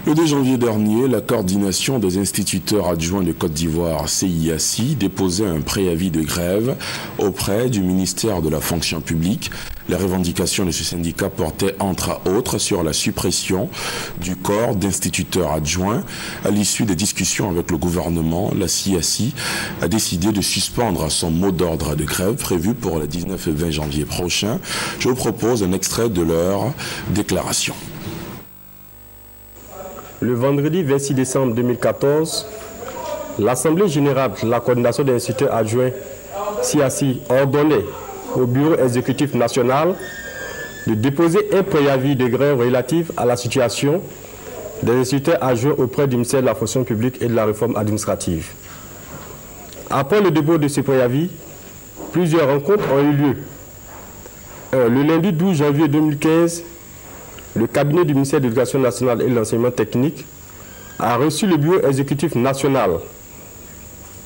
Le 2 janvier dernier, la coordination des instituteurs adjoints de Côte d'Ivoire, CIACI, déposait un préavis de grève auprès du ministère de la fonction publique. Les revendications de ce syndicat portaient entre autres sur la suppression du corps d'instituteurs adjoints. À l'issue des discussions avec le gouvernement, la CIACI a décidé de suspendre son mot d'ordre de grève prévu pour le 19 et 20 janvier prochain. Je vous propose un extrait de leur déclaration. Le vendredi 26 décembre 2014, l'Assemblée générale de la coordination des instituteurs adjoints CIACI ordonnait au Bureau exécutif national de déposer un préavis de grève relatif à la situation des instituteurs adjoints auprès du ministère de la fonction publique et de la réforme administrative. Après le dépôt de ce préavis, plusieurs rencontres ont eu lieu. Le lundi 12 janvier 2015, le cabinet du ministère de l'Éducation nationale et de l'enseignement technique a reçu le bureau exécutif national.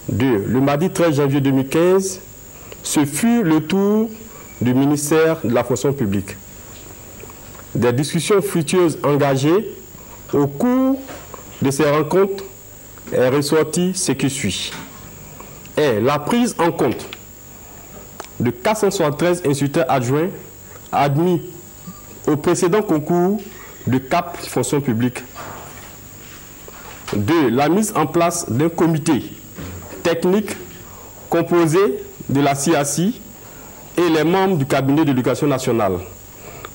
Le mardi 13 janvier 2015, ce fut le tour du ministère de la fonction publique. Des discussions fructueuses engagées au cours de ces rencontres est ressorti ce qui suit. Et la prise en compte de 473 instituteurs adjoints admis au précédent concours de CAP fonction publique. 2. La mise en place d'un comité technique composé de la CIACI et les membres du cabinet de l'éducation nationale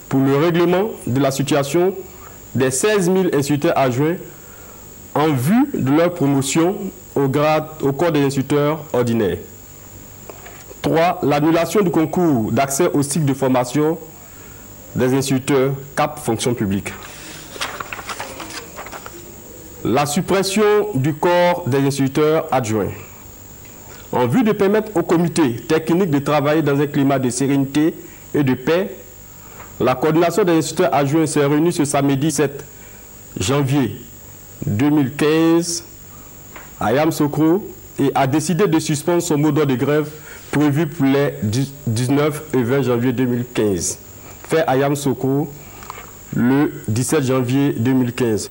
pour le règlement de la situation des 16 000 instituteurs adjoints en vue de leur promotion au corps des instituteurs ordinaires. 3. L'annulation du concours d'accès au cycle de formation des instituteurs CAP fonction publique. La suppression du corps des instituteurs adjoints. En vue de permettre au comité technique de travailler dans un climat de sérénité et de paix, la coordination des instituteurs adjoints s'est réunie ce samedi 7 janvier 2015 à Yamoussoukro et a décidé de suspendre son mot d'ordre de grève prévu pour les 19 et 20 janvier 2015. Fait à Yamoussoukro le 17 janvier 2015.